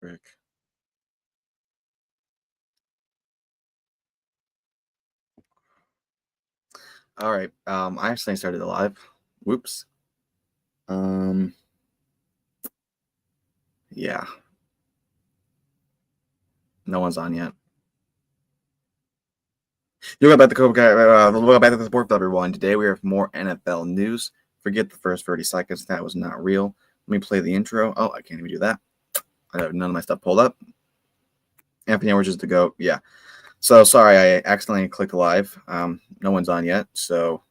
Rick. All right. I actually started it live. Whoops. Um. Yeah. No one's on yet. Welcome back to the Sportville, everyone. Today we have more NFL news. Forget the first 30 seconds. That was not real. Let me play the intro. Oh, I can't even do that. I have none of my stuff pulled up. Anthony Edwards is to go. Yeah. So sorry, I accidentally clicked live. No one's on yet, so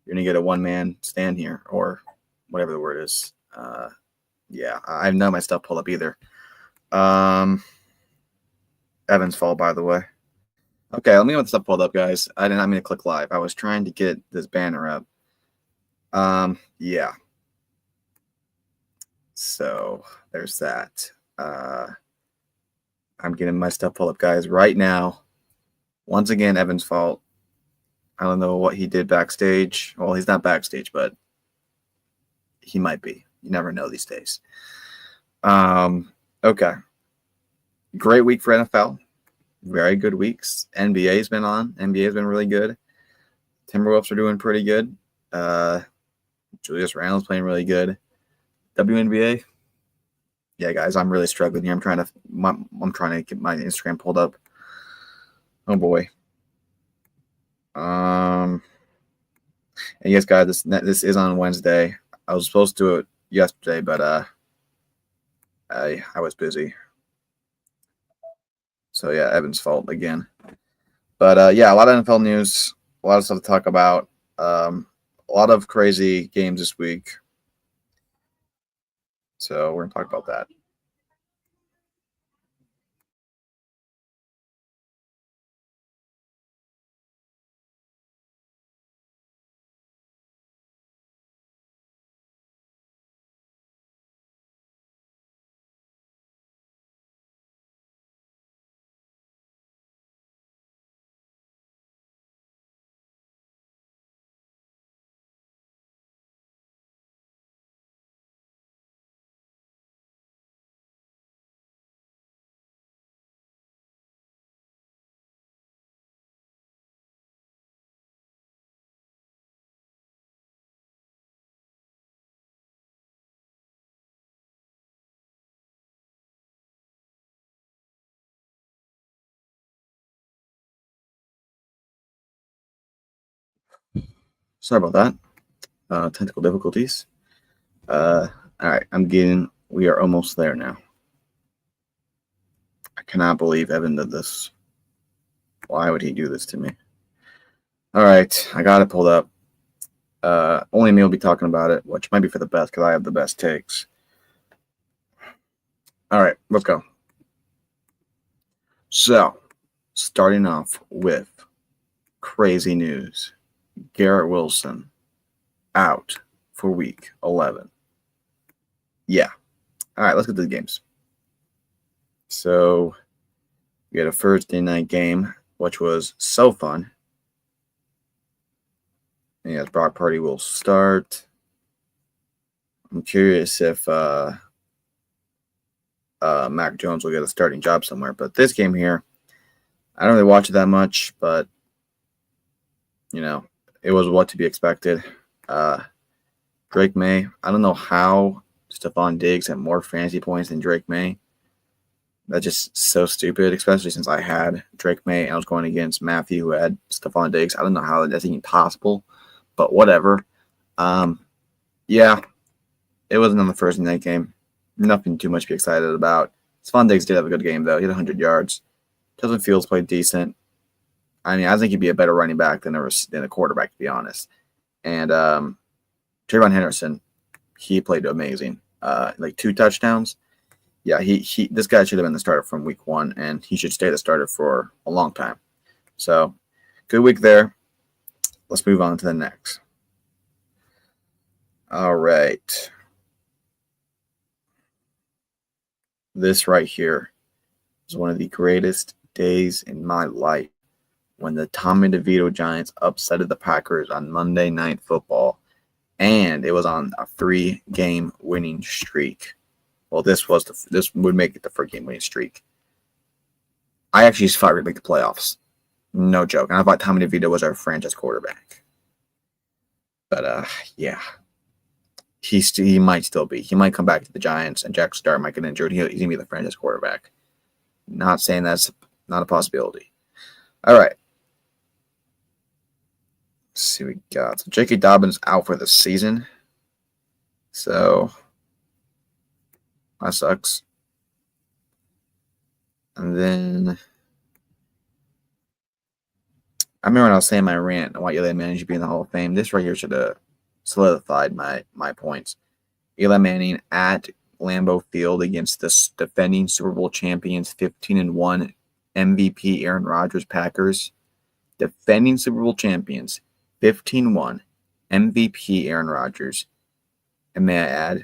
you're gonna get a one-man stand here, or whatever the word is. Yeah, I have none of my stuff pulled up either. Evan's fault, by the way. Okay, let me get the stuff pulled up, guys. I did not mean to click live. I was trying to get this banner up. Yeah. So there's that. I'm getting my stuff pulled up, guys, right now. Once again, Evan's fault. I don't know what he did backstage. Well, he's not backstage, but he might be. You never know these days. Okay. Great week for NFL. Very good weeks. NBA's been on. NBA's been really good. Timberwolves are doing pretty good. Julius Randle's playing really good. WNBA. Yeah, guys, I'm really struggling here. I'm trying to get my Instagram pulled up. Oh boy. And yes, guys, this is on Wednesday. I was supposed to do it yesterday, but I was busy. So yeah, Evan's fault again. But yeah, a lot of NFL news, a lot of stuff to talk about. A lot of crazy games this week. So we're gonna talk about that. Sorry about that. Technical difficulties. All right, we are almost there now. I cannot believe Evan did this. Why would he do this to me? All right, I got it pulled up. Only me will be talking about it, which might be for the best because I have the best takes. All right, let's go. So, starting off with crazy news. Garrett Wilson out for week 11. Yeah. All right, let's get to the games. So, we had a Thursday night game, which was so fun. And yes, Brock Purdy will start. I'm curious if Mac Jones will get a starting job somewhere. But this game here, I don't really watch it that much, but, it was what to be expected. Drake May, I don't know how Stephon Diggs had more fantasy points than Drake May. That's just so stupid, especially since I had Drake May and I was going against Matthew, who had Stephon Diggs. I don't know how that's even possible, but whatever. Yeah, it wasn't on the Thursday night game. Nothing too much to be excited about. Stephon Diggs did have a good game, though. He had 100 yards. Justin Fields played decent. I mean, I think he'd be a better running back than a quarterback, to be honest. And Trayvon Henderson, he played amazing. Like 2 touchdowns. Yeah, this guy should have been the starter from week 1, and he should stay the starter for a long time. So, good week there. Let's move on to the next. All right. This right here is one of the greatest days in my life when the Tommy DeVito Giants upsetted the Packers on Monday Night Football, and it was on a 3-game winning streak. Well, this would make it the 4-game winning streak. I actually just thought we'd make the playoffs. No joke. And I thought Tommy DeVito was our franchise quarterback. But yeah, he might still be. He might come back to the Giants, and Jack Starr might get injured. He's gonna be the franchise quarterback. Not saying that's not a possibility. All right. Let's see what we got. So J.K. Dobbins out for the season. So that sucks. And then I remember when I was saying my rant on why Eli Manning should be in the Hall of Fame. This right here should have solidified my points. Eli Manning at Lambeau Field against the defending Super Bowl champions, 15-1 MVP Aaron Rodgers Packers. Defending Super Bowl champions, 15-1 MVP Aaron Rodgers. And may I add,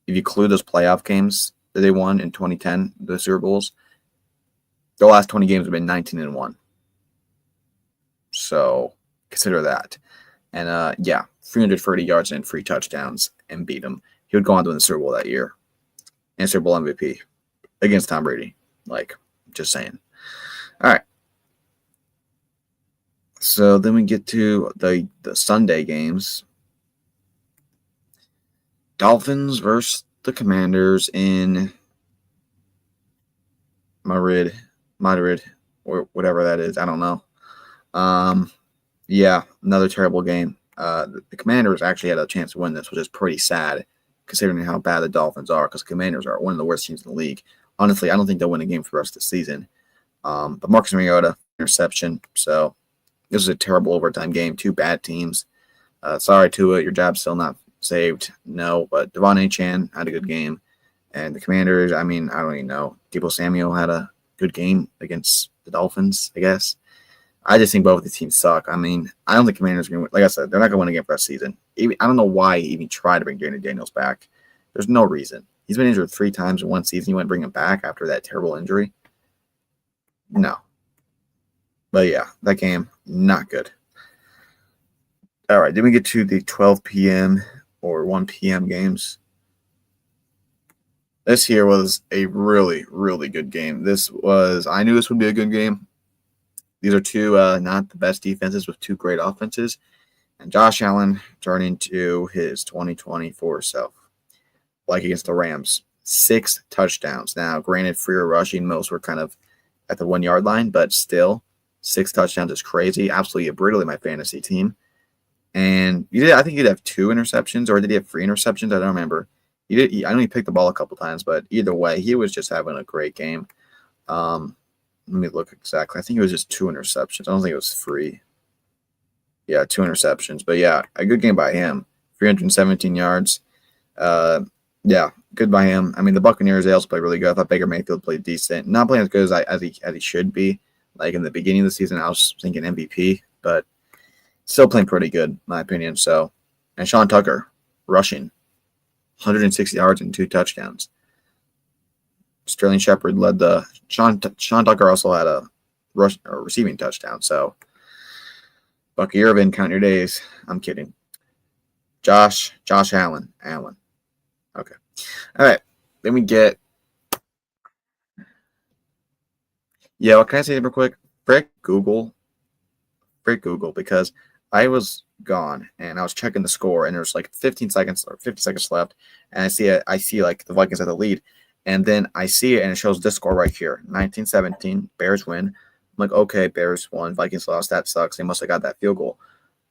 if you include those playoff games that they won in 2010, the Super Bowls, the last 20 games have been 19-1. So consider that. And 330 yards and 3 touchdowns and beat him. He would go on to win the Super Bowl that year. And Super Bowl MVP against Tom Brady. Just saying. All right. So then we get to the Sunday games. Dolphins versus the Commanders in Madrid, or whatever that is. I don't know. Another terrible game. The Commanders actually had a chance to win this, which is pretty sad considering how bad the Dolphins are, because the Commanders are one of the worst teams in the league. Honestly, I don't think they'll win a game for the rest of the season. But Marcus Mariota, interception. So this was a terrible overtime game. 2 bad teams. Sorry, Tua, your job's still not saved. No, but Devon Achane had a good game. And the Commanders, I don't even know. Deebo Samuel had a good game against the Dolphins, I guess. I just think both of the teams suck. I don't think Commanders are going to win. Like I said, they're not going to win a game for the season. I don't know why he even tried to bring Danny Daniels back. There's no reason. He's been injured 3 times in one season. You want to bring him back after that terrible injury? No. But yeah, that game, not good. All right, then we get to the 12 p.m. or 1 p.m. games. This here was a really, really good game. I knew this would be a good game. These are 2 not the best defenses with 2 great offenses. And Josh Allen turning to his 2024 self. Like against the Rams. 6 touchdowns. Now, granted, freer rushing, most were kind of at the 1-yard line, but still, 6 touchdowns is crazy. Absolutely brutally my fantasy team. And I think he'd have 2 interceptions, or did he have 3 interceptions? I don't remember. I know he picked the ball a couple times, but either way, he was just having a great game. Let me look exactly. I think it was just 2 interceptions. I don't think it was 3. Yeah, 2 interceptions. But yeah, a good game by him. 317 yards. Good by him. The Buccaneers, they also played really good. I thought Baker Mayfield played decent. Not playing as good as he should be. Like in the beginning of the season, I was thinking MVP, but still playing pretty good, in my opinion. So, and Sean Tucker rushing 160 yards and 2 touchdowns. Sterling Shepard led the Sean Tucker also had a receiving touchdown. So, Bucky Irvin, count your days. I'm kidding. Josh Allen. Okay. All right. Then we get. Yeah, what can I say real quick? Frick Google, because I was gone and I was checking the score and there's like 15 seconds or 50 seconds left, and I see like the Vikings have the lead, and then I see it and it shows this score right here, 19-17, Bears win. I'm like, okay, Bears won, Vikings lost, that sucks. They must have got that field goal.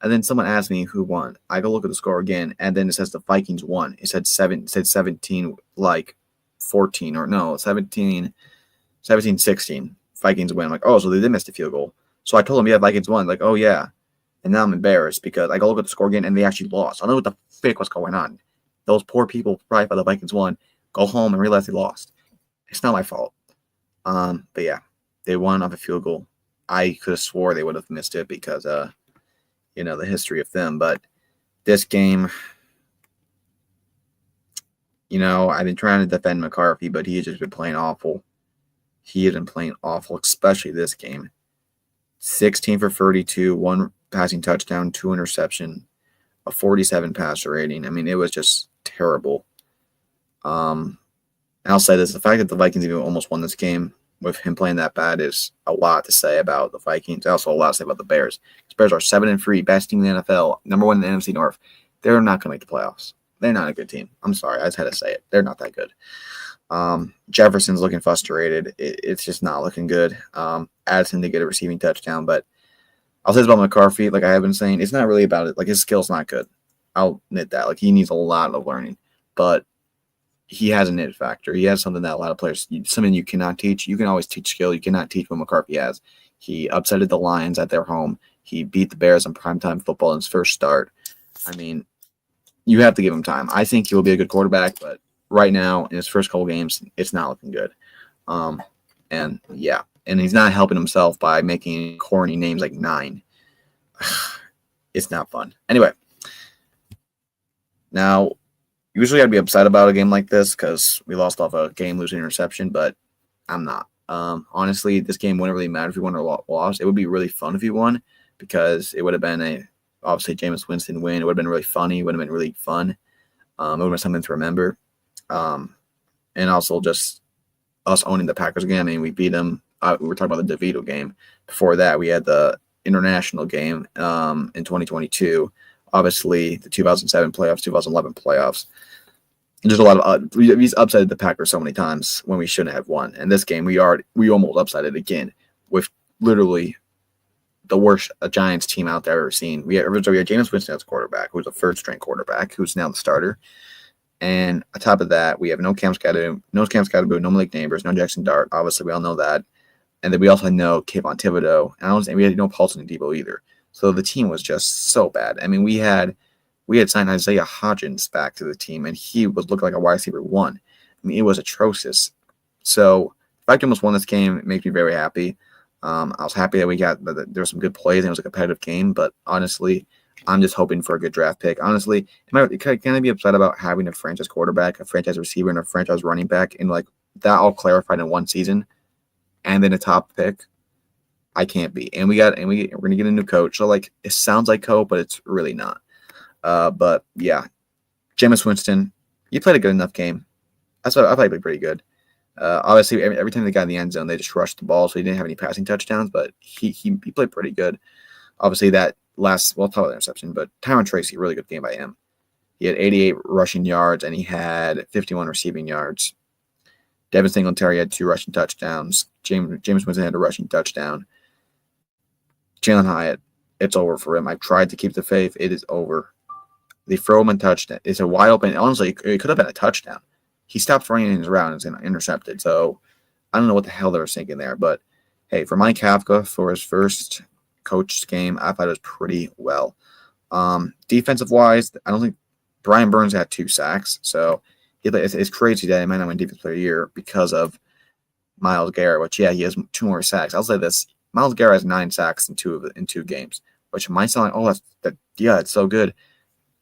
And then someone asked me who won. I go look at the score again, and then it says the Vikings won. It said 17, like 14, or no, 17, 16. Vikings win. I'm like, oh, so they did miss the field goal. So I told them, yeah, Vikings won. Like, oh, yeah. And now I'm embarrassed because I go look at the score again, and they actually lost. I don't know what the frick was going on. Those poor people probably thought the Vikings won, go home and realize they lost. It's not my fault. But yeah, they won off a field goal. I could have swore they would have missed it because, the history of them. But this game, I've been trying to defend McCarthy, but he has just been playing awful. He has been playing awful, especially this game. 16 for 32, 1 passing touchdown, 2 interception, a 47 passer rating. It was just terrible. And I'll say this: the fact that the Vikings even almost won this game with him playing that bad is a lot to say about the Vikings. Also, a lot to say about the Bears. The Bears are 7-3, best team in the NFL, number one in the NFC North. They're not going to make the playoffs. They're not a good team. I'm sorry, I just had to say it. They're not that good. Jefferson's looking frustrated. It's just not looking good. Addison did get a receiving touchdown, but I'll say this about McCarthy, like I have been saying, it's not really about it. Like his skill's not good. I'll admit that. Like he needs a lot of learning, but he has an it factor. He has something that a lot of players, something you cannot teach. You can always teach skill. You cannot teach what McCarthy has. He upsetted the Lions at their home. He beat the Bears on primetime football in his first start. I mean, you have to give him time. I think he will be a good quarterback, but right now in his first couple games, it's not looking good. And yeah, and he's not helping himself by making corny names like 9. It's not fun. Anyway, now usually I'd be upset about a game like this because we lost off a game-losing interception, but I'm not. Honestly, this game wouldn't really matter if we won or lost. It would be really fun if we won because it would have been obviously Jameis Winston win. It would have been really funny. It would have been really fun. It would have been something to remember. And also just us owning the Packers again. I mean, we beat them. We were talking about the DeVito game. Before that, we had the international game in 2022. Obviously, the 2007 playoffs, 2011 playoffs. There's a lot of we upsided the Packers so many times when we shouldn't have won. And this game, we almost upsided again with literally the worst Giants team out there I've ever seen. We had Jameis Winston as quarterback, who's a third-string quarterback, who's now the starter. And on top of that, we have no Cam Scatterboo, no Malik Neighbors, no Jackson Dart. Obviously, we all know that. And then we also had no Kayvon Thibodeau. And we had no Paulson and Debo either. So the team was just so bad. I mean, we had signed Isaiah Hodgins back to the team, and he was looking like a wide receiver 1. I mean, it was atrocious. So the fact we almost won this game makes me very happy. I was happy that there were some good plays and it was a competitive game. But honestly, I'm just hoping for a good draft pick. Honestly, can I be upset about having a franchise quarterback, a franchise receiver, and a franchise running back, and like that all clarified in one season, and then a top pick? I can't be. And we're gonna get a new coach. So like it sounds like hope, but it's really not. But yeah, Jameis Winston, he played a good enough game. I thought he played pretty good. Obviously, every time they got in the end zone, they just rushed the ball, so he didn't have any passing touchdowns. But he played pretty good. Obviously, that we'll talk about the interception, but Tyron Tracy, really good game by him. He had 88 rushing yards and he had 51 receiving yards. Devin Singletary had 2 rushing touchdowns. James Winston had a rushing touchdown. Jalen Hyatt, it's over for him. I've tried to keep the faith. It is over. They throw him a touchdown. It's a wide open. Honestly, it could have been a touchdown. He stopped running in his route and it's intercepted. So I don't know what the hell they were thinking there. But hey, for Mike Kafka, for his first coach's game, I thought it was pretty well. Defensive wise, I don't think Brian Burns had 2 sacks. So it's crazy that he might not win Defensive Player of the Year because of Myles Garrett, which, yeah, he has 2 more sacks. I'll say this. Myles Garrett has 9 sacks in 2 games, which might sound like, it's so good.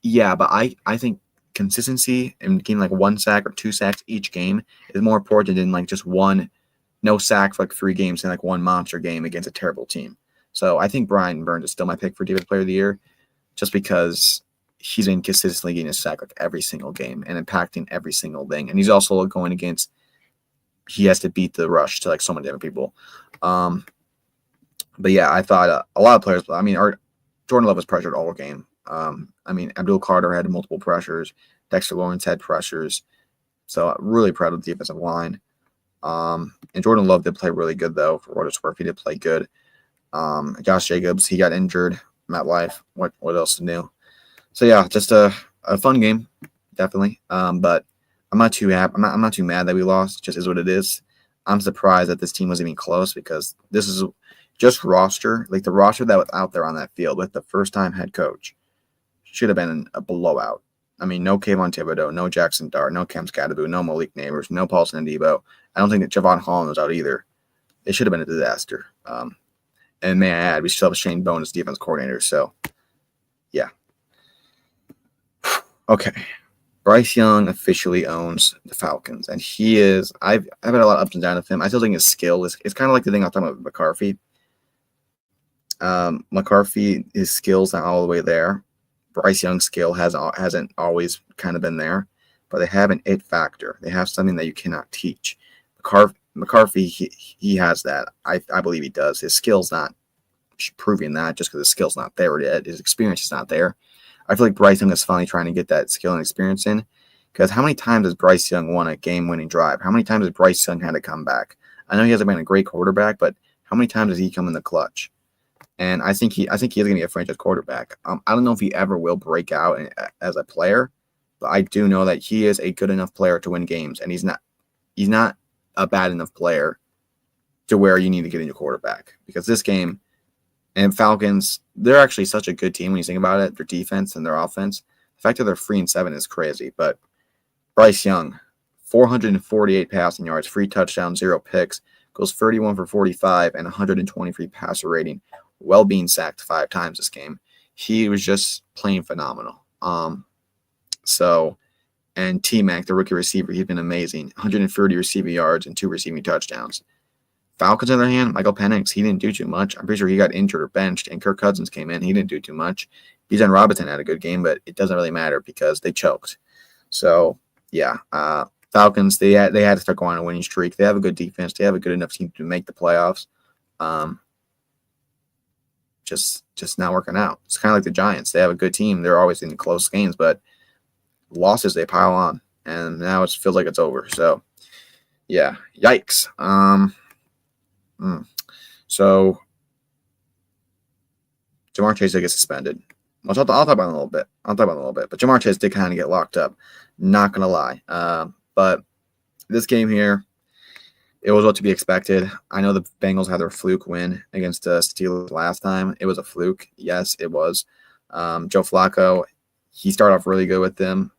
Yeah, but I think consistency and getting like 1 sack or 2 sacks each game is more important than like just no sack for like 3 games and like 1 monster game against a terrible team. So I think Brian Burns is still my pick for Defensive Player of the Year just because he's been consistently getting a sack like every single game and impacting every single thing. And he's also going against – he has to beat the rush to like so many different people. But yeah, I thought a lot of players – I mean, Jordan Love was pressured all game. I mean, Abdul Carter had multiple pressures. Dexter Lawrence had pressures. So really proud of the defensive line. And Jordan Love did play really good, though, for what it's worth. He did play good. Josh Jacobs, he got injured. Matt Life, what else to do? So yeah, just a fun game, definitely. But I'm not too happy. I'm not too mad that we lost. It just is what it is. I'm surprised that this team was even close because this is just roster, like the roster that was out there on that field with the first-time head coach should have been a blowout. I mean, no Kayvon Thibodeau, no Jackson Dart, no Cam Scatterboo, no Malik Neighbors, no Paulson and Debo. I don't think that Javon Holland was out either. It should have been a disaster. And may I add, we still have Shane Bowen as defense coordinator. So, yeah. Okay. Bryce Young officially owns the Falcons. And he is – I've had a lot of ups and downs with him. I still think his skill is – it's kind of like the thing I was talking about with McCarthy. McCarthy, his skill's not all the way there. Bryce Young's skill hasn't always kind of been there. but they have an it factor. They have something that you cannot teach. McCarthy, he has that. I believe he does. His skill's not proving that just because his skill's not there yet. His experience is not there. I feel like Bryce Young is finally trying to get that skill and experience in. Because how many times has Bryce Young won a game-winning drive? How many times has Bryce Young had to come back? I know he hasn't been a great quarterback, but how many times has he come in the clutch? And I think he is going to be a franchise quarterback. I don't know if he ever will break out as a player, but I do know that he is a good enough player to win games, and he's not a bad enough player to where you need to get in your quarterback. Because this game and Falcons, they're actually such a good team when you think about it. Their defense and their offense. The fact that they're 3-7 is crazy. But Bryce Young, 448 passing yards, 3 touchdowns, 0 picks, goes 31 for 45 and 123 passer rating, well being sacked 5 times this game. He was just playing phenomenal. And T-Mac, the rookie receiver, he's been amazing. 130 receiving yards and 2 receiving touchdowns. Falcons, on the other hand, Michael Penix, he didn't do too much. I'm pretty sure he got injured or benched, and Kirk Cousins came in. He didn't do too much. Bijan Robinson had a good game, but it doesn't really matter because they choked. So, yeah, Falcons, they had to start going on a winning streak. They have a good defense. They have a good enough team to make the playoffs. Just not working out. It's kind of like the Giants. They have a good team. They're always in close games, but losses, they pile on, and now it feels like it's over. So, yeah, yikes. So, Jamar Chase did get suspended. I'll talk about it in a little bit. But Jamar Chase did kind of get locked up. Not going to lie. But this game here, it was what to be expected. I know the Bengals had their fluke win against the Steelers last time. It was a fluke. Yes, it was. Joe Flacco, he started off really good with them.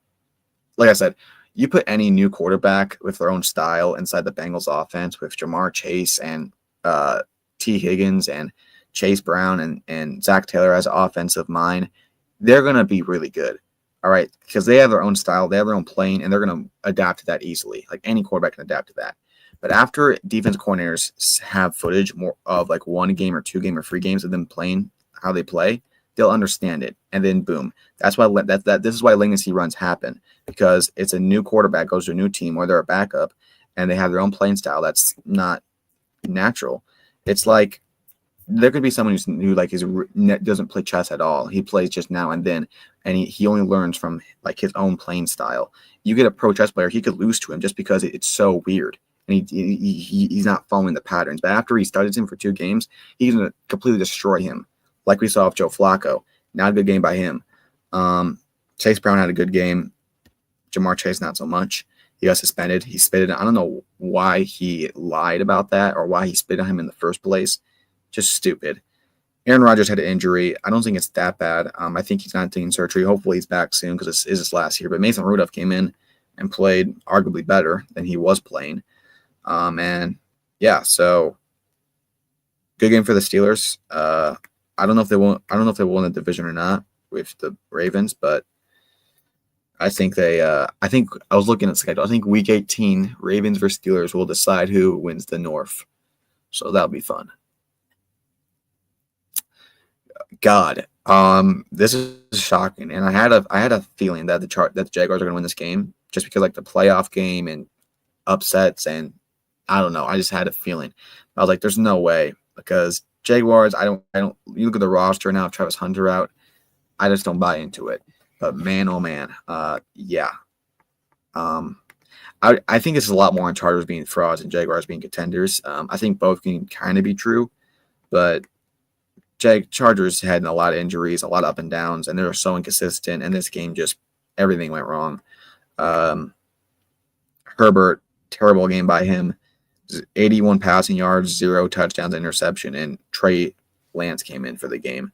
Like I said, you put any new quarterback with their own style inside the Bengals offense with Jamar Chase and T. Higgins and Chase Brown and Zach Taylor as offensive mind, they're going to be really good. All right, because they have their own style, they have their own playing, and they're going to adapt to that easily. Like any quarterback can adapt to that. But after defense coordinators have footage more of like 1 game or 2 game or 3 games of them playing how they play, they'll understand it. And then boom. That's why this is why legacy runs happen, because it's a new quarterback goes to a new team or they're a backup and they have their own playing style that's not natural. It's like there could be someone who like doesn't play chess at all. He plays just now and then, and he only learns from like his own playing style. You get a pro chess player, he could lose to him just because it's so weird, and he's not following the patterns. But after he studies him for 2 games, he's gonna completely destroy him, like we saw with Joe Flacco. Not a good game by him. Chase Brown had a good game. Jamar Chase not so much. He got suspended. He spitted. I don't know why he lied about that or why he spit on him in the first place. Just stupid. Aaron Rodgers had an injury. I don't think it's that bad. I think he's not taking surgery. Hopefully he's back soon because this is his last year. But Mason Rudolph came in and played arguably better than he was playing. And yeah, so good game for the Steelers. I don't know if they won the division or not with the Ravens, but I think I think I was looking at the schedule. I think week 18, Ravens versus Steelers will decide who wins the North. So that'll be fun. God, this is shocking, and I had a feeling that the Jaguars are going to win this game just because like the playoff game and upsets, and I don't know. I just had a feeling. I was like, "There's no way," because Jaguars. I don't. You look at the roster now. Travis Hunter out. I just don't buy into it. But man, oh man, yeah. I think it's a lot more on Chargers being frauds and Jaguars being contenders. I think both can kind of be true, but Chargers had a lot of injuries, a lot of up and downs, and they were so inconsistent. And this game just everything went wrong. Herbert, terrible game by him. 81 passing yards, 0 touchdowns, interception, and Trey Lance came in for the game.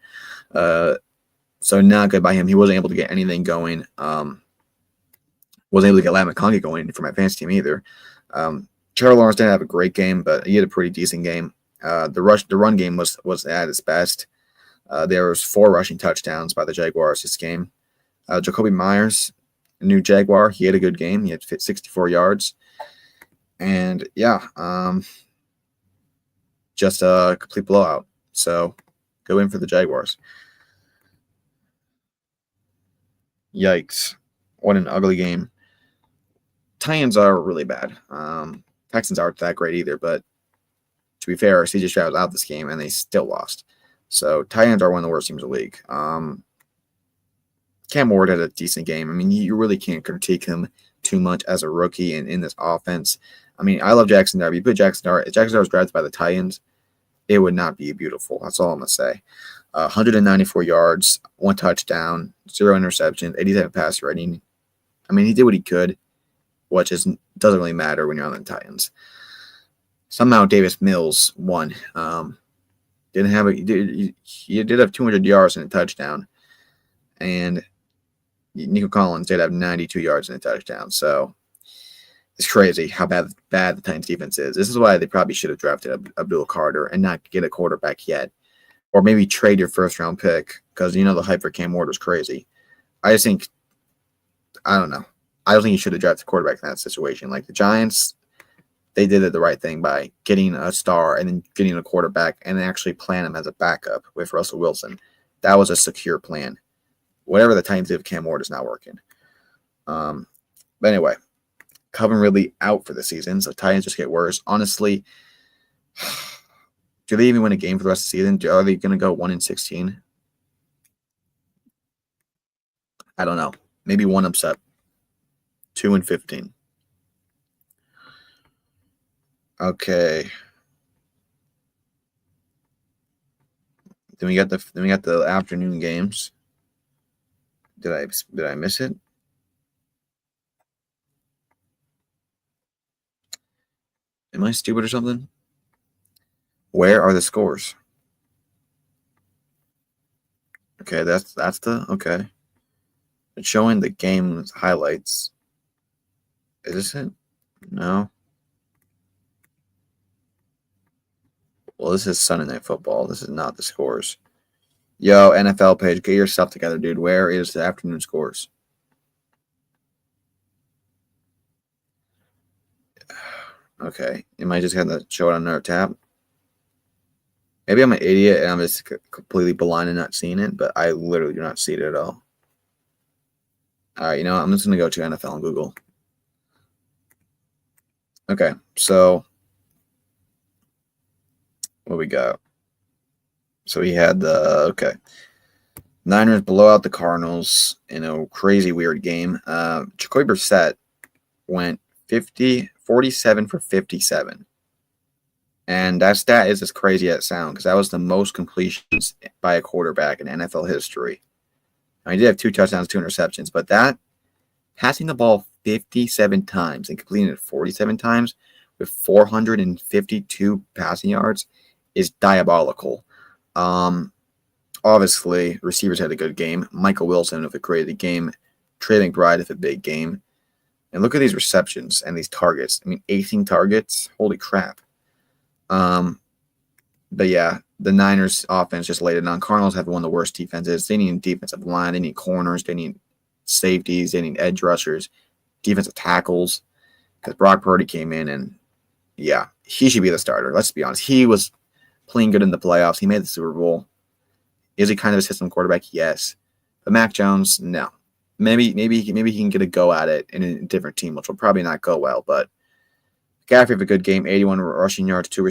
So not good by him. He wasn't able to get anything going. Wasn't able to get Lat McConkey going for my fantasy team either. Trevor Lawrence didn't have a great game, but he had a pretty decent game. The run game was at its best. There was 4 rushing touchdowns by the Jaguars this game. Jacoby Myers, a new Jaguar, he had a good game. He had 64 yards. And yeah, just a complete blowout. So go in for the Jaguars. Yikes. What an ugly game. Titans are really bad. Texans aren't that great either, but to be fair, CJ Stroud was out this game and they still lost. So Titans are one of the worst teams in the league. Cam Ward had a decent game. I mean, you really can't critique him too much as a rookie and in this offense. I mean, I love Jackson Dart. If you put Jackson Dart, if Jackson Dart was drafted by the Titans, it would not be beautiful. That's all I'm going to say. 194 yards, 1 touchdown, 0 interceptions, 87 passer rating. I mean, he did what he could, which doesn't really matter when you're on the Titans. Somehow Davis Mills won. He did have 200 yards and a touchdown, and Nico Collins did have 92 yards and a touchdown. So it's crazy how bad the Titans defense is. This is why they probably should have drafted Abdul Carter and not get a quarterback yet, or maybe trade your first round pick because the hype for Cam Ward was crazy. I don't know. I don't think you should have drafted a quarterback in that situation. Like the Giants, they did it the right thing by getting a star and then getting a quarterback and then actually playing him as a backup with Russell Wilson. That was a secure plan. Whatever the Titans did with Cam Ward is not working. But anyway, Coven really out for the season, so Titans just get worse. Honestly, do they even win a game for the rest of the season? Are they going to go 1-16? I don't know. Maybe one upset. 2-15. Okay. Then we got the afternoon games. Did I miss it? Am I stupid or something? Where are the scores? Okay, that's okay. It's showing the game's highlights. Is this it? No. Well, this is Sunday Night Football. This is not the scores. Yo, NFL page, get yourself together, dude. Where is the afternoon scores? Okay. Am I just going to show it on another tab? Maybe I'm an idiot and I'm just completely blind and not seeing it, but I literally do not see it at all. All right, I'm just going to go to NFL and Google. Okay, so what we got? So we had Niners blow out the Cardinals in a crazy weird game. Jacoby Brissett went 47 for 57. And that stat is as crazy as it sounds because that was the most completions by a quarterback in NFL history. He did have 2 touchdowns, 2 interceptions, but that passing the ball 57 times and completing it 47 times with 452 passing yards is diabolical. Obviously, receivers had a good game. Michael Wilson with a crazy game. Trey McBride with a big game. And look at these receptions and these targets. I mean, 18 targets. Holy crap. But yeah, the Niners offense just laid it on. Cardinals have one of the worst defenses. They need a defensive line. They need corners. They need safeties. They need edge rushers, defensive tackles. Because Brock Purdy came in and, yeah, he should be the starter. Let's be honest. He was playing good in the playoffs. He made the Super Bowl. Is he kind of a system quarterback? Yes. But Mac Jones, no. Maybe he can get a go at it in a different team, which will probably not go well. But McCaffrey have a good game, 81 rushing yards, 2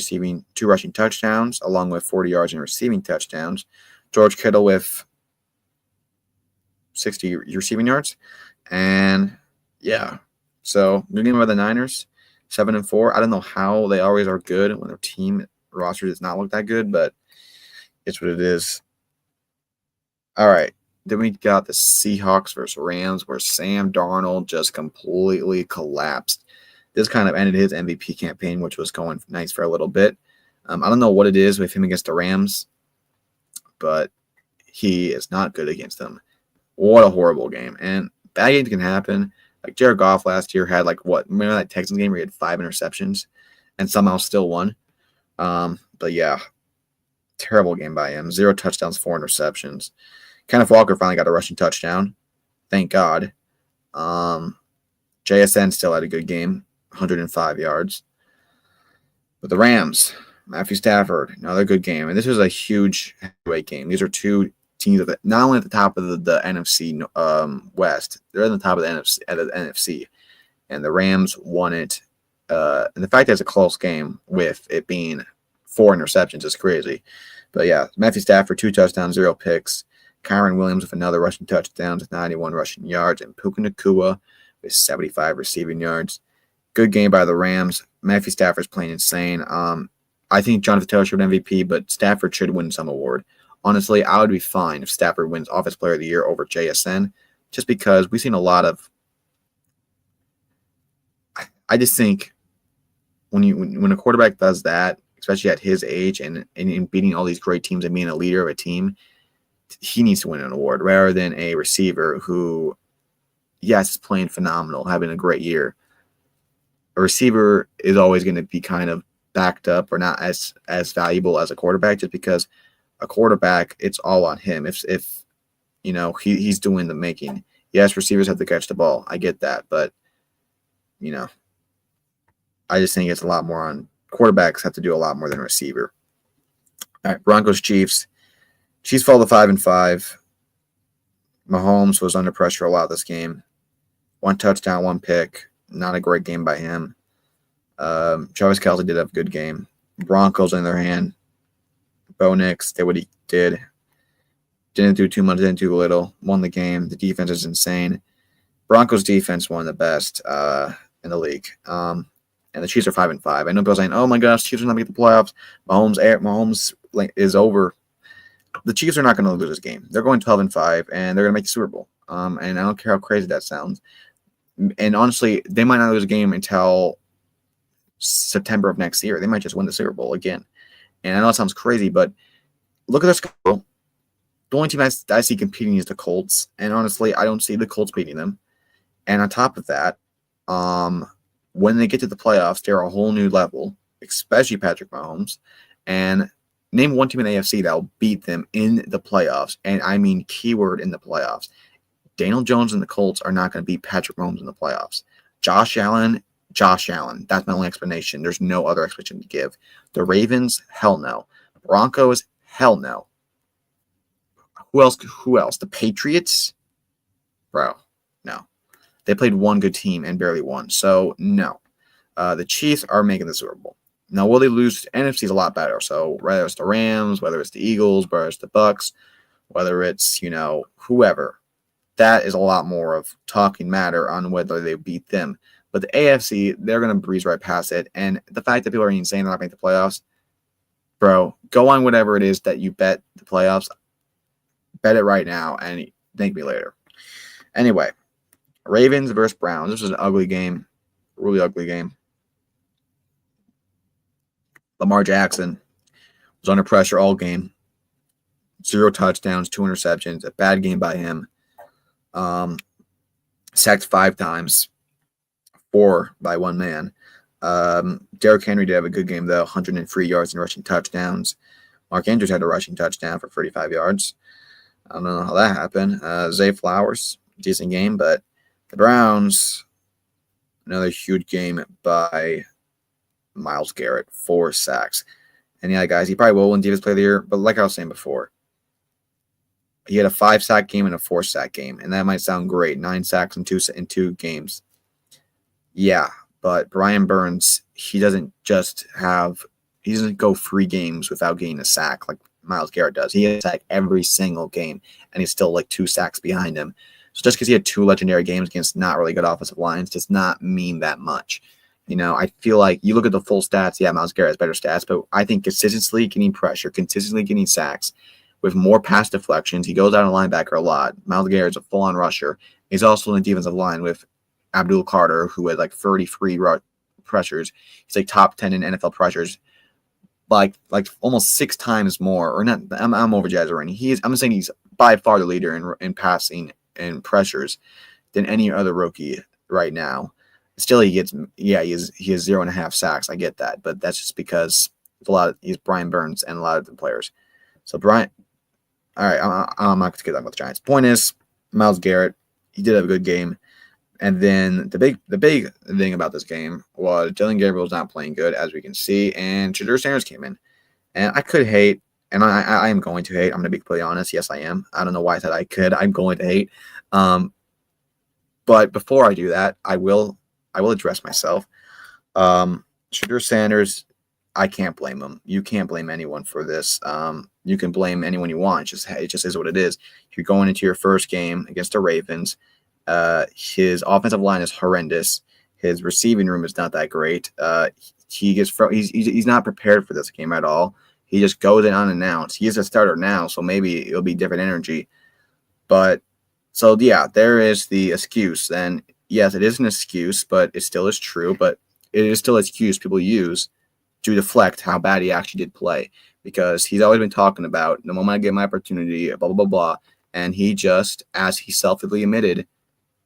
rushing touchdowns, along with 40 yards in receiving touchdowns. George Kittle with 60 receiving yards. And, yeah. So, good game by the Niners, 7-4. I don't know how they always are good when their team roster does not look that good, but it's what it is. All right. Then we got the Seahawks versus Rams, where Sam Darnold just completely collapsed. This kind of ended his MVP campaign, which was going nice for a little bit. I don't know what it is with him against the Rams, but he is not good against them. What a horrible game. And bad games can happen. Like Jared Goff last year had remember that Texans game where he had 5 interceptions and somehow still won? But yeah, terrible game by him. 0 touchdowns, 4 interceptions. Kenneth Walker finally got a rushing touchdown. Thank God. JSN still had a good game, 105 yards. But the Rams, Matthew Stafford, another good game. And this was a huge heavyweight game. These are 2 teams that not only at the top of the NFC West, they're at the top of the NFC. and the Rams won it. And the fact that it's a close game with it being 4 interceptions is crazy. But yeah, Matthew Stafford, 2 touchdowns, 0 picks. Kyron Williams with another rushing touchdown with 91 rushing yards, and Puka Nacua with 75 receiving yards. Good game by the Rams. Matthew Stafford's playing insane. I think Jonathan Taylor should win MVP, but Stafford should win some award. Honestly, I would be fine if Stafford wins Offensive Player of the Year over JSN, just because we've seen a lot of. I just think when a quarterback does that, especially at his age and in beating all these great teams and being a leader of a team, he needs to win an award rather than a receiver who, yes, is playing phenomenal, having a great year. A receiver is always going to be kind of backed up or not as valuable as a quarterback, just because a quarterback, it's all on him. If he's doing the making. Yes, receivers have to catch the ball. I get that, but I just think it's a lot more on quarterbacks have to do a lot more than a receiver. All right, Broncos Chiefs. Chiefs fall to 5-5. Mahomes was under pressure a lot this game. 1 touchdown, 1 pick. Not a great game by him. Travis Kelce did have a good game. Broncos in their hand. Bo Nix did what he did. Didn't do too much, didn't do little. Won the game. The defense is insane. Broncos defense one of the best in the league. And the Chiefs are 5-5. I know people are saying, "Oh my gosh, Chiefs are not going to get the playoffs." Mahomes is over. The Chiefs are not going to lose this game. They're going 12-5, and they're going to make the Super Bowl. And I don't care how crazy that sounds. And honestly, they might not lose a game until September of next year. They might just win the Super Bowl again. And I know it sounds crazy, but look at their schedule. The only team I see competing is the Colts. And honestly, I don't see the Colts beating them. And on top of that, when they get to the playoffs, they're a whole new level, especially Patrick Mahomes. And name one team in the AFC that will beat them in the playoffs. And I mean keyword in the playoffs. Daniel Jones and the Colts are not going to beat Patrick Mahomes in the playoffs. Josh Allen. That's my only explanation. There's no other explanation to give. The Ravens, hell no. Broncos, hell no. Who else? The Patriots? Bro, no. They played one good team and barely won. So, no. The Chiefs are making the Super Bowl. Now, will they lose? NFC is a lot better. So, whether it's the Rams, whether it's the Eagles, whether it's the Bucks, whether it's, whoever, that is a lot more of talking matter on whether they beat them. But the AFC, they're going to breeze right past it. And the fact that people are even saying they're not making the playoffs, bro, go on whatever it is that you bet the playoffs. Bet it right now and thank me later. Anyway, Ravens versus Browns. This was an ugly game. Really ugly game. Lamar Jackson was under pressure all game. 0 touchdowns, 2 interceptions. A bad game by him. Sacked 5 times. 4 by one man. Derrick Henry did have a good game, though. 103 yards and rushing touchdowns. Mark Andrews had a rushing touchdown for 35 yards. I don't know how that happened. Zay Flowers, decent game, but the Browns, another huge game by Myles Garrett, 4 sacks. And yeah, guys, he probably will win Defensive Player of the Year, but like I was saying before, he had a 5-sack game and a 4-sack game, and that might sound great. 9 sacks in two games. Yeah, but Brian Burns, he doesn't go 3 games without getting a sack like Myles Garrett does. He has a sack every single game, and he's still like 2 sacks behind him. So just because he had 2 legendary games against not really good offensive lines does not mean that much. I feel like you look at the full stats, yeah, Myles Garrett has better stats, but I think consistently getting pressure, consistently getting sacks with more pass deflections, he goes out on linebacker a lot. Myles Garrett's a full-on rusher. He's also in the defensive line with Abdul Carter, who had like 33 pressures. He's like top 10 in NFL pressures. Like almost 6 times more, or not. I'm overjazzering. I'm saying he's by far the leader in passing and pressures than any other rookie right now. Still, he has 0.5 sacks. I get that, but that's just because he's Brian Burns and a lot of the players. So Brian, all right, I'm not going to get on with the Giants. Point is, Myles Garrett, he did have a good game. And then the big thing about this game was Dylan Gabriel was not playing good, as we can see, and Shadur Sanders came in. And I could hate, and I am going to hate. I'm going to be completely honest. Yes, I am. I don't know why I said I could. I'm going to hate. But before I do that, I will I will address myself. Shadur Sanders, I can't blame him. You can't blame anyone for this. You can blame anyone you want. It just is what it is. You're going into your first game against the Ravens. His offensive line is horrendous. His receiving room is not that great. He's not prepared for this game at all. He just goes in unannounced. He is a starter now, so maybe it'll be different energy. But so yeah, there is the excuse. And yes, it is an excuse, but it still is true. But it is still an excuse people use to deflect how bad he actually did play, because he's always been talking about the moment I get my opportunity, blah, blah, blah, blah. And he just, as he selfishly admitted,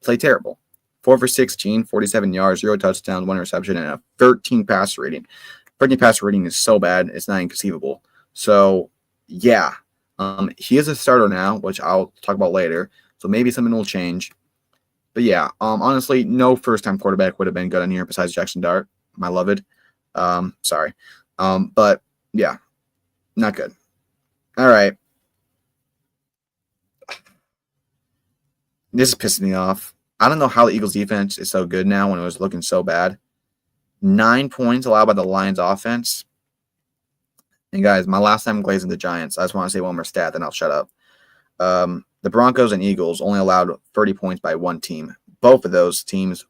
played terrible. 4 for 16, 47 yards, 0 touchdowns, 1 reception, and a 13 passer rating. 13 passer rating is so bad, it's not inconceivable. So, yeah, he is a starter now, which I'll talk about later. So maybe something will change. But yeah, honestly, no first-time quarterback would have been good on here besides Jackson Dart, my beloved. Sorry. But yeah, not good. All right. This is pissing me off. I don't know how the Eagles defense is so good now when it was looking so bad. 9 points allowed by the Lions offense. And guys, my last time glazing the Giants, I just want to say one more stat, then I'll shut up. The Broncos and Eagles only allowed 30 points by one team. Both of those teams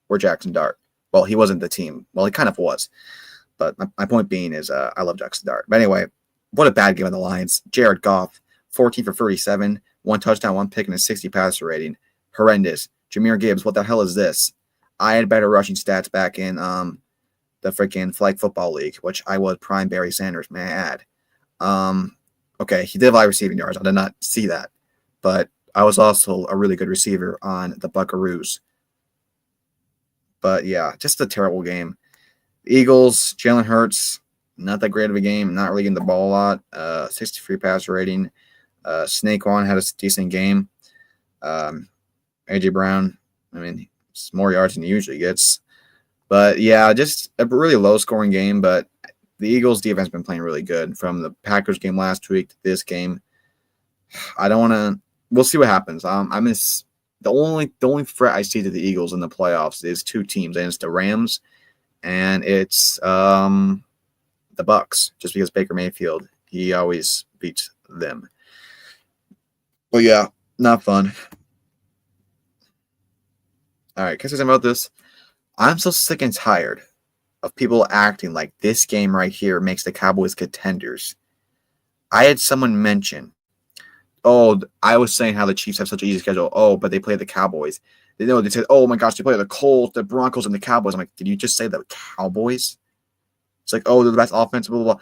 were Jackson Dart. Well, he wasn't the team. Well, he kind of was. But my point being is I love Jackson Dart. But anyway, what a bad game of the Lions. Jared Goff, 14 for 37, 1 touchdown, 1 pick, and a 60 passer rating. Horrendous. Jahmyr Gibbs, what the hell is this? I had better rushing stats back in the freaking Flag Football League, which I was prime Barry Sanders, may I add. Okay, he did have high receiving yards. I did not see that. But I was also a really good receiver on the Buckaroos. But yeah, just a terrible game. Eagles, Jalen Hurts, not that great of a game. Not really getting the ball a lot. 63 passer rating. Saquon had a decent game. A.J. Brown, I mean, it's more yards than he usually gets. But yeah, just a really low-scoring game. But the Eagles' defense has been playing really good from the Packers game last week to this game. I don't want to. We'll see what happens. The only threat I see to the Eagles in the playoffs is 2 teams, and it's the Rams and it's the Bucks. Just because Baker Mayfield, he always beats them. But yeah, not fun. All right, can I say something about this? I'm so sick and tired of people acting like this game right here makes the Cowboys contenders. I had someone mention, I was saying how the Chiefs have such an easy schedule. But they play the Cowboys. They said, oh my gosh, they play the Colts, the Broncos, and the Cowboys. I'm like, did you just say the Cowboys? It's like, they're the best offense, blah, blah,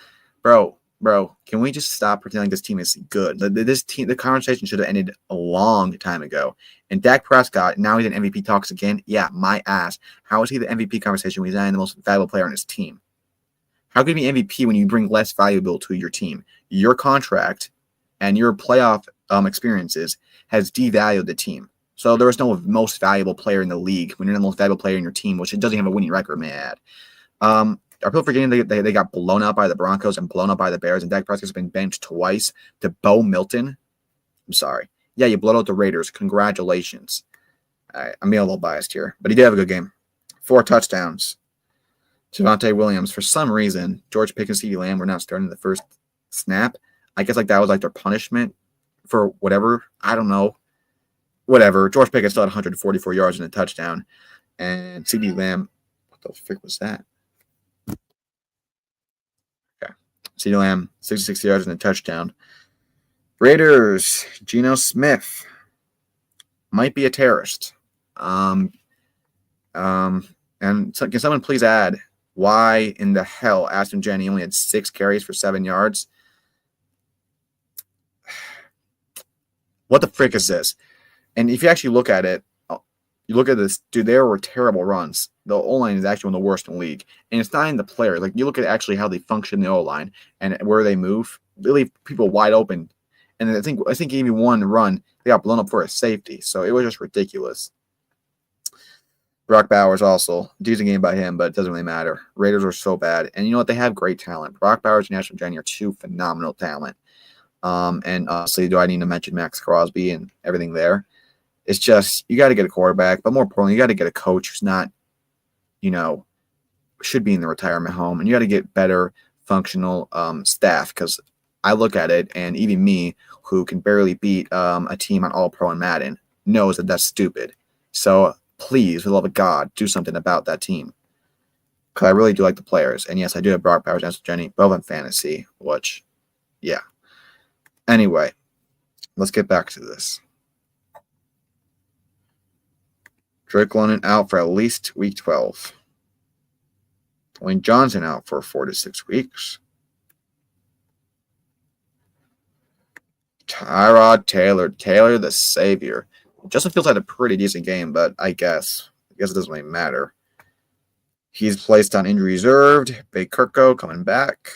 blah. Bro, can we just stop pretending this team is good? The conversation should have ended a long time ago. And Dak Prescott, now he's in MVP talks again. Yeah, my ass. How is he the MVP conversation when he's not the most valuable player on his team? How can you be MVP when you bring less valuable to your team? Your contract and your playoff experiences has devalued the team. So there is no most valuable player in the league when you're the most valuable player in your team, which it doesn't have a winning record, may I add. Are people forgetting they got blown out by the Broncos and blown out by the Bears, and Dak Prescott's been benched twice to Bo Milton? I'm sorry. Yeah, you blowed out the Raiders. Congratulations. All right, I'm being a little biased here, but he did have a good game. 4 touchdowns. Javonte Williams. For some reason, George Pickens and CeeDee Lamb were not starting the first snap. I guess that was their punishment for whatever. I don't know. Whatever. George Pickens still had 144 yards and a touchdown. And CeeDee Lamb, what the frick was that? CeeDee Lamb, 66 yards and a touchdown. Raiders, Geno Smith might be a terrorist. And so can someone please add why in the hell Aston Jenny only had 6 carries for 7 yards? What the frick is this? And if you actually look at it, you look at this, dude, there were terrible runs. The O-line is actually one of the worst in the league. And it's not in the players. Like, you look at actually how they function in the O-line and where they move. They leave people wide open. And I think even one run, they got blown up for a safety. So it was just ridiculous. Brock Bowers also. Decent game by him, but it doesn't really matter. Raiders are so bad. And you know what? They have great talent. Brock Bowers and Ashton Jenny are 2 phenomenal talent. And honestly, do I need to mention Max Crosby and everything there? It's just, you got to get a quarterback, but more importantly, you got to get a coach who's not should be in the retirement home, and you got to get better functional staff, because I look at it, and even me, who can barely beat a team on All-Pro and Madden, knows that that's stupid. So please, for the love of God, do something about that team. Because I really do like the players. And yes, I do have Brock Bowers and Jenny, both in fantasy, which, yeah. Anyway, let's get back to this. Drake London out for at least week 12. Dwayne Johnson out for 4 to 6 weeks. Tyrod Taylor the savior. Justin Fields had a pretty decent game, but I guess it doesn't really matter. He's placed on injury reserved. Big Kirko coming back.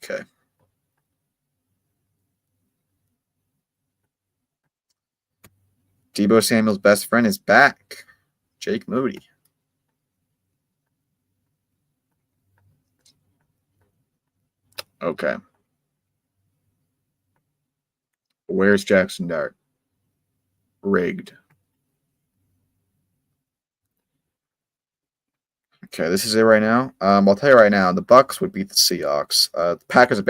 Okay. Deebo Samuel's best friend is back. Jake Moody. Okay. Where's Jackson Dart? Rigged. Okay, this is it right now. I'll tell you right now, the Bucks would beat the Seahawks. The Packers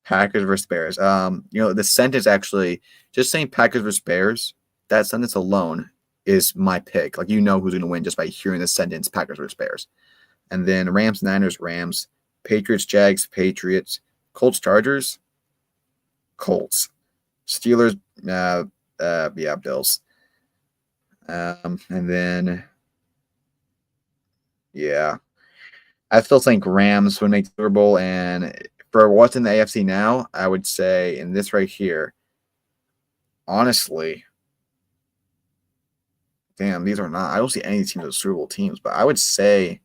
Packers versus Bears. The sentence actually, just saying Packers versus Bears, that sentence alone is my pick. Like, who's going to win just by hearing the sentence Packers versus Bears. And then Rams, Niners, Rams, Patriots, Jags, Patriots, Colts, Chargers, Colts, Steelers, Bills. And then, yeah, I still think Rams would make the Super Bowl. And for what's in the AFC now, I would say in this right here, honestly, damn, these are not. I don't see any teams as Super Bowl teams, but I would say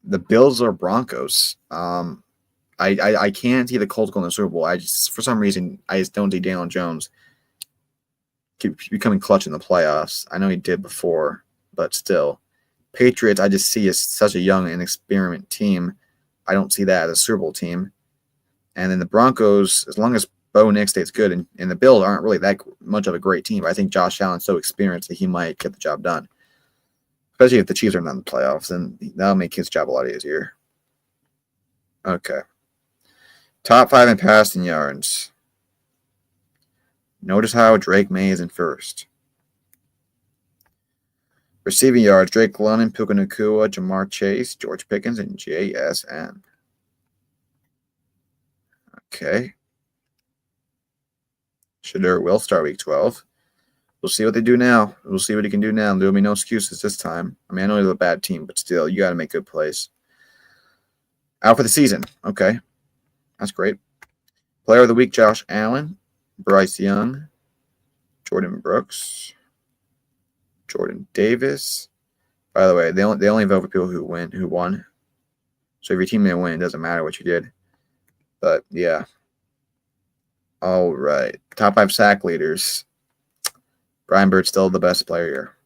the Bills or Broncos. I can't see the Colts going to the Super Bowl. For some reason, I just don't see Daniel Jones keep becoming clutch in the playoffs. I know he did before, but still. Patriots, I just see as such a young and inexperienced team. I don't see that as a Super Bowl team. And then the Broncos, as long as Bo Nix stays good, and the Bills aren't really that much of a great team. I think Josh Allen's so experienced that he might get the job done. Especially if the Chiefs are not in the playoffs, and that'll make his job a lot easier. Okay. Top 5 in passing yards. Notice how Drake May is in first. Receiving yards, Drake London, Puka Nacua, Jamar Chase, George Pickens, and JSN. Okay. Shedeur will start week 12. We'll see what they do now. We'll see what he can do now. There will be no excuses this time. I mean, I know he's a bad team, but still, you got to make good plays. Out for the season. Okay. That's great. Player of the week, Josh Allen, Bryce Young, Jordan Brooks, Jordan Davis. By the way, they only vote for people who won. So if your team didn't win, it doesn't matter what you did. But yeah. All right. Top 5 sack leaders. Brian Bird's still the best player here.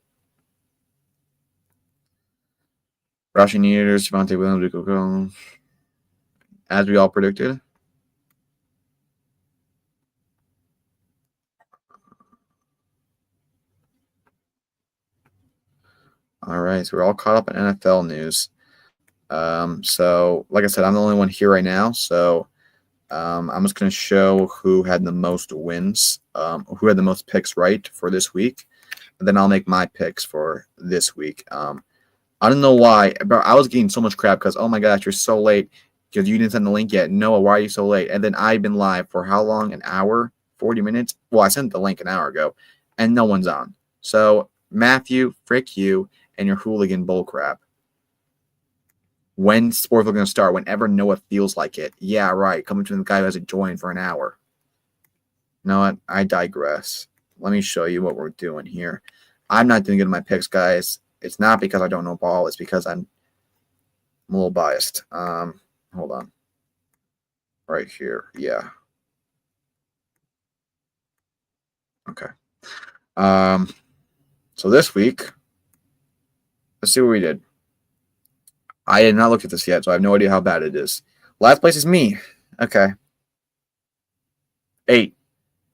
Rushing leaders, Javonte Williams, as we all predicted. All right, so we're all caught up in NFL news. So, like I said, I'm the only one here right now. So, I'm just going to show who had the most wins, who had the most picks right for this week. And then I'll make my picks for this week. I don't know why, but I was getting so much crap because, oh my gosh, you're so late because you didn't send the link yet. Noah, why are you so late? And then I've been live for how long? An hour? 40 minutes? Well, I sent the link an hour ago, and no one's on. So, Matthew, frick you, and your hooligan bullcrap. When's Sportville going to start? Whenever Noah feels like it. Yeah, right. Coming to the guy who hasn't joined for an hour. You know what? I digress. Let me show you what we're doing here. I'm not doing good in my picks, guys. It's not because I don't know ball. It's because I'm a little biased. Hold on. Right here. Yeah. Okay. So this week, let's see what we did. I did not look at this yet, so I have no idea how bad it is. Last place is me. Okay. 8.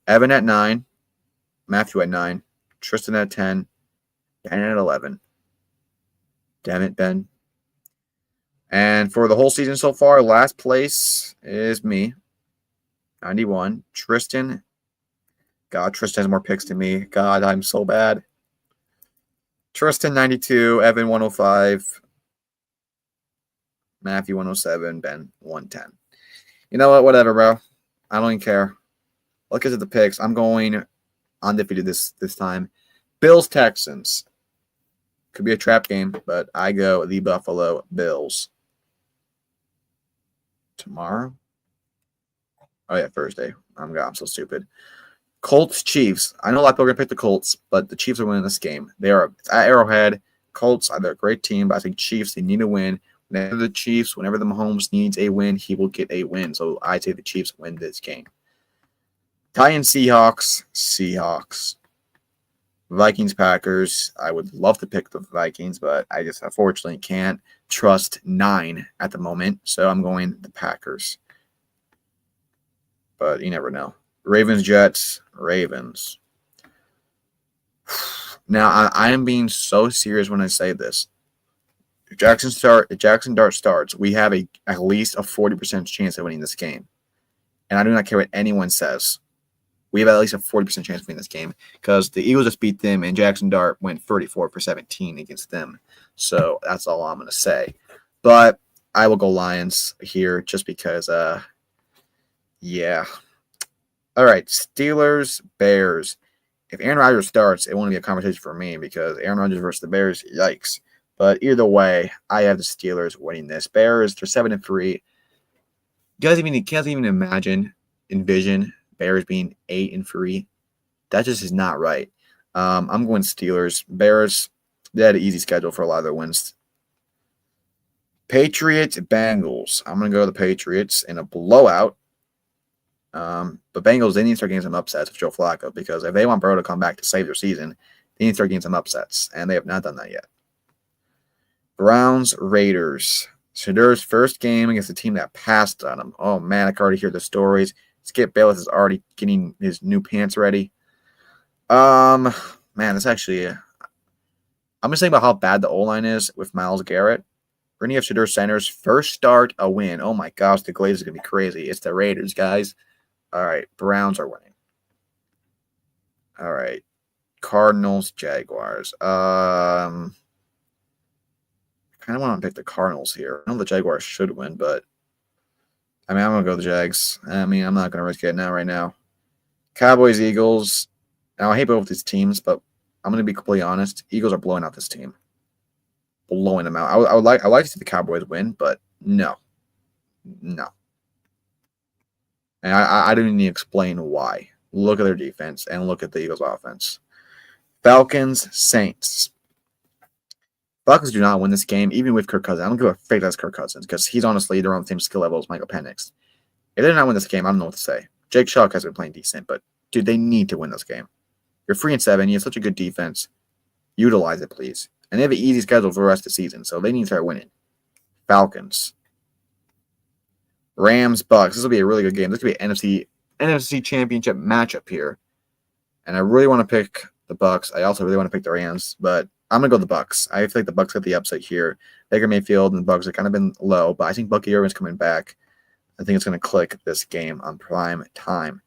Evan at 9, Matthew at 9, Tristan at 10, Ben at 11. Damn it, Ben. And for the whole season so far, last place is me, 91. Tristan. God, Tristan has more picks than me. God, I'm so bad. Tristan, 92. Evan, 105. Matthew, 107. Ben, 110. You know what? Whatever, bro. I don't even care. Look at the picks. I'm going undefeated this time. Bills, Texans. Could be a trap game, but I go the Buffalo Bills. Tomorrow? Oh, yeah, Thursday. I'm so stupid. Colts, Chiefs. I know a lot of people are going to pick the Colts, but the Chiefs are winning this game. They are at Arrowhead. Colts, they're a great team, but I think Chiefs, they need a win. Whenever the Mahomes needs a win, he will get a win. So I say the Chiefs win this game. Titans, Seahawks. Vikings, Packers. I would love to pick the Vikings, but I just unfortunately can't trust 9 at the moment. So I'm going the Packers. But you never know. Ravens, Jets, Ravens. Now, I am being so serious when I say this. If Jackson Dart starts, we have at least a 40% chance of winning this game. And I do not care what anyone says. We have at least a 40% chance of winning this game because the Eagles just beat them and Jackson Dart went 34 for 17 against them. So that's all I'm going to say. But I will go Lions here just because, yeah. All right, Steelers, Bears. If Aaron Rodgers starts, it won't be a conversation for me because Aaron Rodgers versus the Bears, yikes. But either way, I have the Steelers winning this. Bears, they're 7-3. You guys can't even envision Bears being 8-3. That just is not right. I'm going Steelers. Bears, they had an easy schedule for a lot of their wins. Patriots, Bengals. I'm going to go to the Patriots in a blowout. But Bengals, they need to start getting some upsets with Joe Flacco because if they want Burrow to come back to save their season, they need to start getting some upsets, and they have not done that yet. Browns, Raiders. Shadur's first game against a team that passed on him. Oh, man, I can already hear the stories. Skip Bayless is already getting his new pants ready. Man, it's actually I'm just thinking about how bad the O-line is with Myles Garrett. We're going to have Shadur Sanders' first start a win. Oh, my gosh, the Glaze is going to be crazy. It's the Raiders, guys. All right, Browns are winning. All right, Cardinals, Jaguars. I kind of want to pick the Cardinals here. I know the Jaguars should win, but I mean, I'm going to go the Jags. I mean, I'm not going to risk it right now. Cowboys, Eagles. Now, I hate both these teams, but I'm going to be completely honest. Eagles are blowing out this team. Blowing them out. I would like to see the Cowboys win, but no. And I don't even need to explain why. Look at their defense and look at the Eagles' offense. Falcons, Saints. Falcons do not win this game, even with Kirk Cousins. I don't give a fake that's Kirk Cousins because he's honestly they're on the same skill level as Michael Penix. If they do not win this game, I don't know what to say. Jake Shuck has been playing decent, but dude, they need to win this game. You're 3-7. You have such a good defense. Utilize it, please. And they have an easy schedule for the rest of the season, so they need to start winning. Falcons. Rams, Bucks. This will be a really good game. This could be an NFC Championship matchup here. And I really want to pick the Bucks. I also really want to pick the Rams, but I'm going to go the Bucks. I feel like the Bucks got the upset here. Baker Mayfield and the Bucks have kind of been low, but I think Bucky Irvin's coming back. I think it's going to click this game on prime time.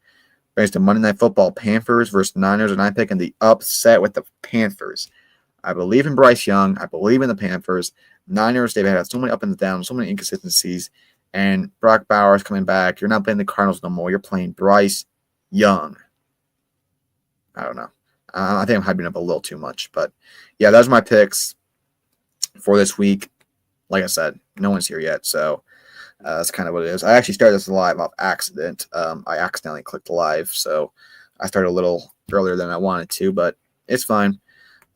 Brings to Monday Night Football, Panthers versus Niners, and I'm picking the upset with the Panthers. I believe in Bryce Young. I believe in the Panthers. Niners, they've had so many up and downs, so many inconsistencies. And Brock Bowers coming back. You're not playing the Cardinals no more. You're playing Bryce Young. I don't know. I think I'm hyping up a little too much. But, yeah, those are my picks for this week. Like I said, no one's here yet. So, that's kind of what it is. I actually started this live off accident. I accidentally clicked live. So, I started a little earlier than I wanted to. But it's fine.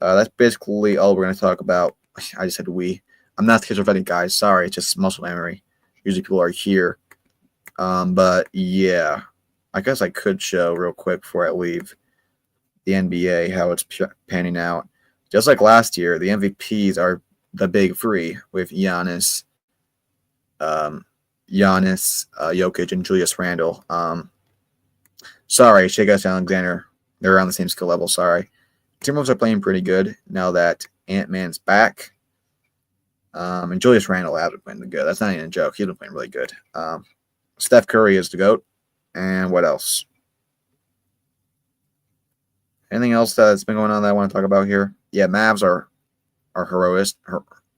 That's basically all we're going to talk about. I just said we. I'm not schizophrenic, guys. Sorry. It's just muscle memory. Usually people are here. But, yeah. I guess I could show real quick before I leave the NBA, how it's panning out. Just like last year, the MVPs are the big three with Giannis, Jokic, and Julius Randle. Sorry, Shea Alexander. They're around the same skill level. Sorry. Timberwolves are playing pretty good now that Ant-Man's back. And Julius Randle has been playing good. That's not even a joke. He's been playing really good. Steph Curry is the GOAT. And what else? Anything else that's been going on that I want to talk about here? Yeah, Mavs are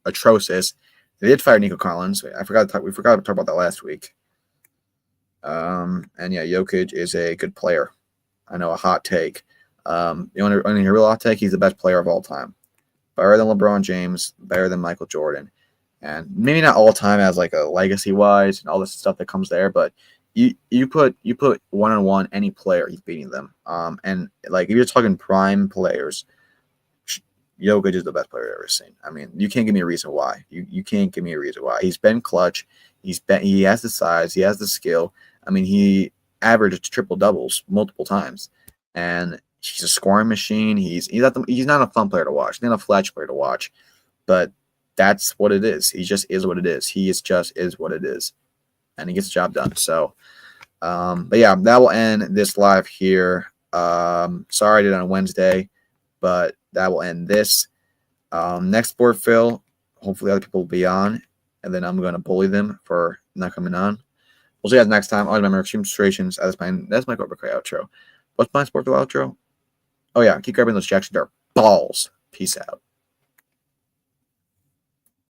atrocious. They did fire Nico Collins. We forgot to talk about that last week. And yeah, Jokic is a good player. I know, a hot take. The only real hot take, he's the best player of all time. Better than LeBron James, better than Michael Jordan. And maybe not all time as like a legacy wise and all this stuff that comes there, but you put one-on-one any player, he's beating them. And like if you're talking prime players, Jokic is the best player I've ever seen. I mean, you can't give me a reason why. You can't give me a reason why. He's been clutch. He has the size. He has the skill. I mean, he averaged triple doubles multiple times, and he's a scoring machine. He's not a fun player to watch. He's not a flash player to watch, but that's what it is. He just is what it is. He is what it is, and he gets the job done. So, but yeah, that will end this live here. Sorry I did it on Wednesday, but that will end this. Next Sportville, hopefully other people will be on, and then I'm going to bully them for not coming on. We'll see you guys next time. Always remember, extreme frustrations. That's my corporate outro. What's my Sportville outro? Oh yeah, keep grabbing those Jackson Dart balls. Peace out.